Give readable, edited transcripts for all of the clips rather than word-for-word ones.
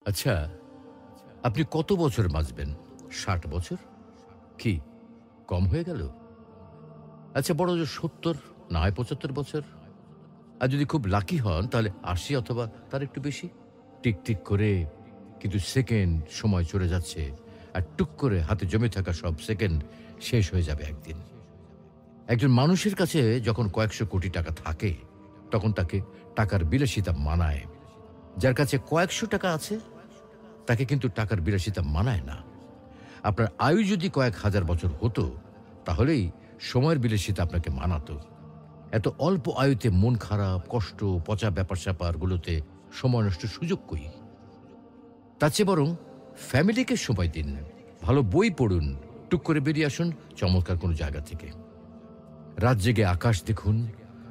আচ্ছা, আপনি কত বছর বাঁচবেন? ৬০ বছর? কি কম হয়ে গেল? আচ্ছা, বড় জোর ৭০, না হয় ৭৫ বছর। আর যদি খুব লাকি হন তাহলে ৮০ অথবা তার একটু বেশি। টিক টিক করে কিন্তু সেকেন্ড সময় চলে যাচ্ছে, আর টুক করে হাতে জমে থাকা সব সেকেন্ড শেষ হয়ে যাবে একদিন। একজন মানুষের কাছে যখন কয়েকশো কোটি টাকা থাকে, তখন তাকে টাকার বিলাসিতা মানায়। যার কাছে কয়েকশো টাকা আছে, তাকে কিন্তু টাকার বিলাসিতা মানায় না। আপনার আয়ু যদি কয়েক হাজার বছর হতো, তাহলেই সময়ের বিলাসিতা আপনাকে মানাতো। এত অল্প আয়ুতে মন খারাপ, কষ্ট, পচা ব্যাপার-স্যাপারগুলোতে সময় নষ্টের সুযোগ কই? তার চেয়ে বরং ফ্যামিলিকে সময় দিন, ভালো বই পড়ুন, টুক করে বেরিয়ে আসুন চমৎকার কোনো জায়গা থেকে। রাত জেগে আকাশ দেখুন,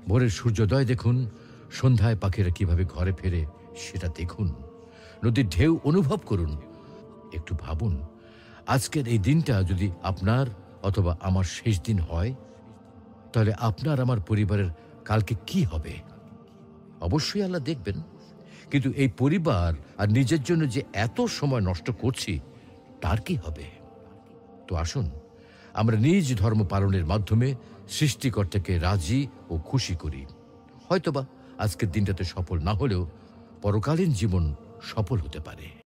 ভোরের সূর্যোদয় দেখুন, সন্ধ্যায় পাখিরা কিভাবে ঘরে ফেরে সেটা দেখুন, নদীর ঢেউ অনুভব করুন। একটু ভাবুন, আজকের এই দিনটা যদি আপনার অথবা আমার শেষ দিন হয়, তাহলে আপনার আমার পরিবারের কালকে কি হবে? অবশ্যই আল্লাহ দেখবেন, কিন্তু এই পরিবার আর নিজের জন্য যে এত সময় নষ্ট করছি, তার কি হবে? তো আসুন, আমরা নিজ ধর্ম পালনের মাধ্যমে সৃষ্টিকর্তাকে রাজি ও খুশি করি। হয়তোবা আজকের দিনটাতে সফল না হলেও পরকালীন জীবন সফল হতে পারে।